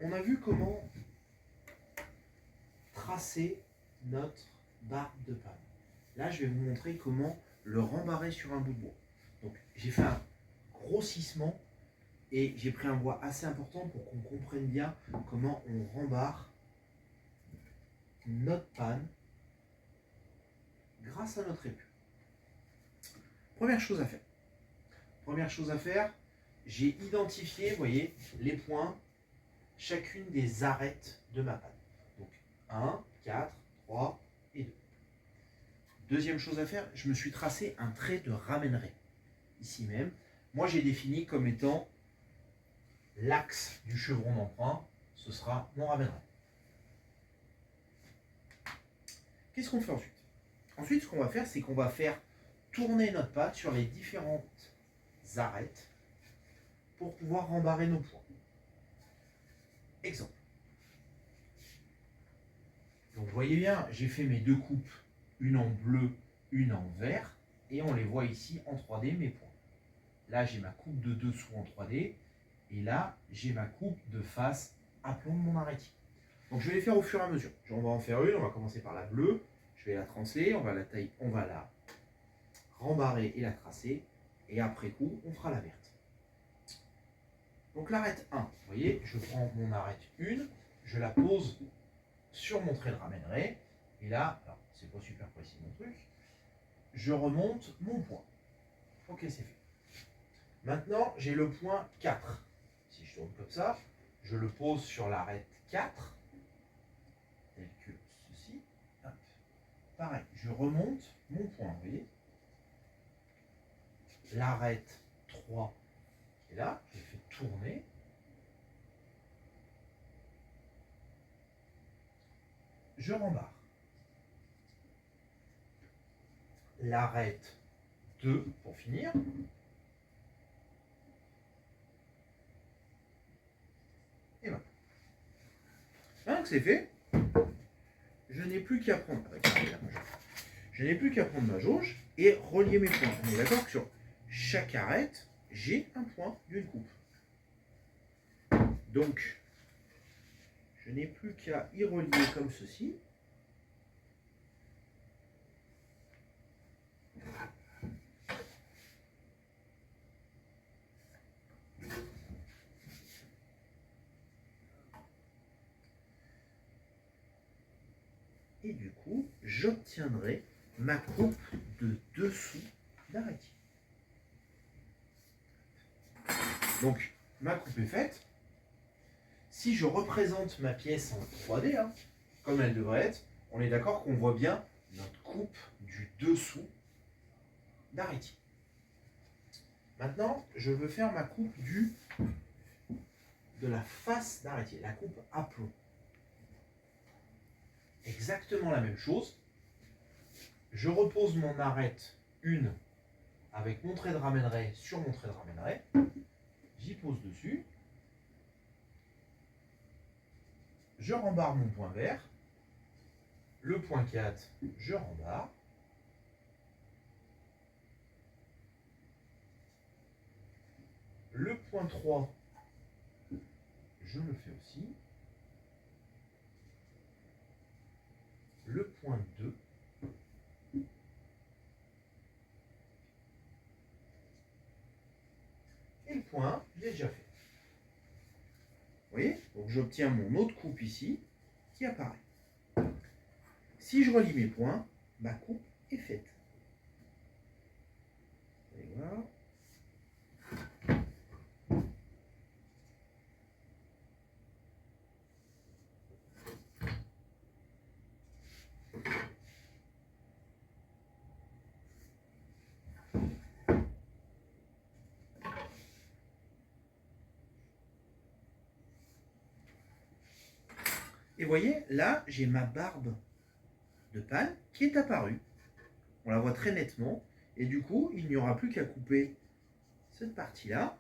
on a vu comment tracer notre barbe de panne. Là, je vais vous montrer comment le rembarrer sur un bout de bois. Donc, j'ai fait un grossissement et j'ai pris un bois assez important pour qu'on comprenne bien comment on rembarre notre panne grâce à notre épu. Première chose à faire, j'ai identifié, vous voyez, les points, chacune des arêtes de ma panne. Donc 1, 4, 3 et 2. Deuxième chose à faire, je me suis tracé un trait de ramènerai, ici même. Moi, j'ai défini comme étant l'axe du chevron d'emprunt, ce sera mon ramènerai. Qu'est-ce qu'on fait ensuite? Ensuite, ce qu'on va faire, c'est qu'on va faire tourner notre patte sur les différentes arêtes pour pouvoir rembarrer nos points. Exemple. Donc, vous voyez bien, j'ai fait mes deux coupes, une en bleu, une en vert, et on les voit ici en 3D, mes points. Là, j'ai ma coupe de dessous en 3D, et là, j'ai ma coupe de face à plomb de mon arrêtier. Donc, je vais les faire au fur et à mesure. On va en faire une, on va commencer par la bleue, je vais la trancer, on va la tailler, on va la rembarrer et la tracer, et après coup, on fera la verte. Donc l'arête 1, vous voyez, je prends mon arête 1, je la pose sur mon trait de ramènerai, et là, alors c'est pas super précis mon truc, je remonte mon point. Ok, c'est fait. Maintenant, j'ai le point 4. Si je tourne comme ça, je le pose sur l'arête 4, tel que ceci. Hop. Pareil, je remonte mon point, vous voyez. L'arête 3 est là, je fais tourner. Je rembarre. L'arête 2 pour finir. Et voilà. Maintenant que c'est fait, je n'ai plus qu'à prendre, ma jauge et relier mes points. On est d'accord que sur chaque arête, j'ai un point d'une coupe. Donc, je n'ai plus qu'à y relier comme ceci. Et du coup, j'obtiendrai ma coupe de dessous d'arrêtier. Donc, ma coupe est faite. Si je représente ma pièce en 3D, comme elle devrait être, on est d'accord qu'on voit bien notre coupe du dessous d'arrêtier. Maintenant, je veux faire ma coupe de la face d'arrêtier, la coupe à plomb. Exactement la même chose. Je repose mon arête 1 avec mon trait de ramènerai sur mon trait de ramènerai. J'y pose dessus. Je rembarre mon point vert. Le point 4, je rembarre. Le point 3, je le fais aussi. Le point 2. Et le point 1, je l'ai déjà fait. Vous voyez? Donc j'obtiens mon autre coupe ici qui apparaît. Si je relie mes points, ma coupe est faite. Vous allez voir. Et vous voyez, là, j'ai ma barbe de panne qui est apparue. On la voit très nettement. Et du coup, il n'y aura plus qu'à couper cette partie-là.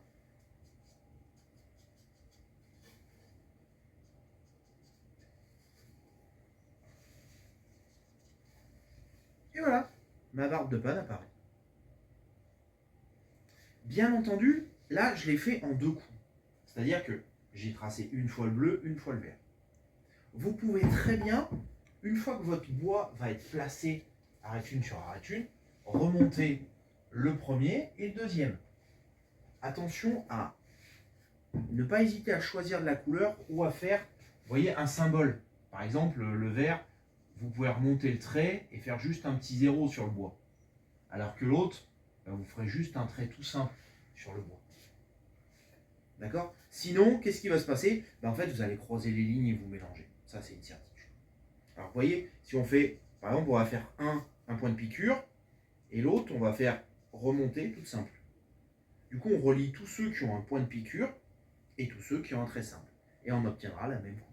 Et voilà, ma barbe de panne apparaît. Bien entendu, là, je l'ai fait en deux coups. C'est-à-dire que j'ai tracé une fois le bleu, une fois le vert. Vous pouvez très bien, une fois que votre bois va être placé arrête une sur arrête une, remonter le premier et le deuxième. Attention à ne pas hésiter à choisir de la couleur ou à faire, vous voyez, un symbole. Par exemple, le vert, vous pouvez remonter le trait et faire juste un petit 0 sur le bois. Alors que l'autre, vous ferez juste un trait tout simple sur le bois. D'accord? Sinon, qu'est-ce qui va se passer? En fait, vous allez croiser les lignes et vous mélanger. Ça, c'est une certitude. Alors, vous voyez, si on fait, par exemple, on va faire un point de piqûre, et l'autre, on va faire remonter, tout simple. Du coup, on relie tous ceux qui ont un point de piqûre et tous ceux qui ont un trait simple. Et on obtiendra la même couleur.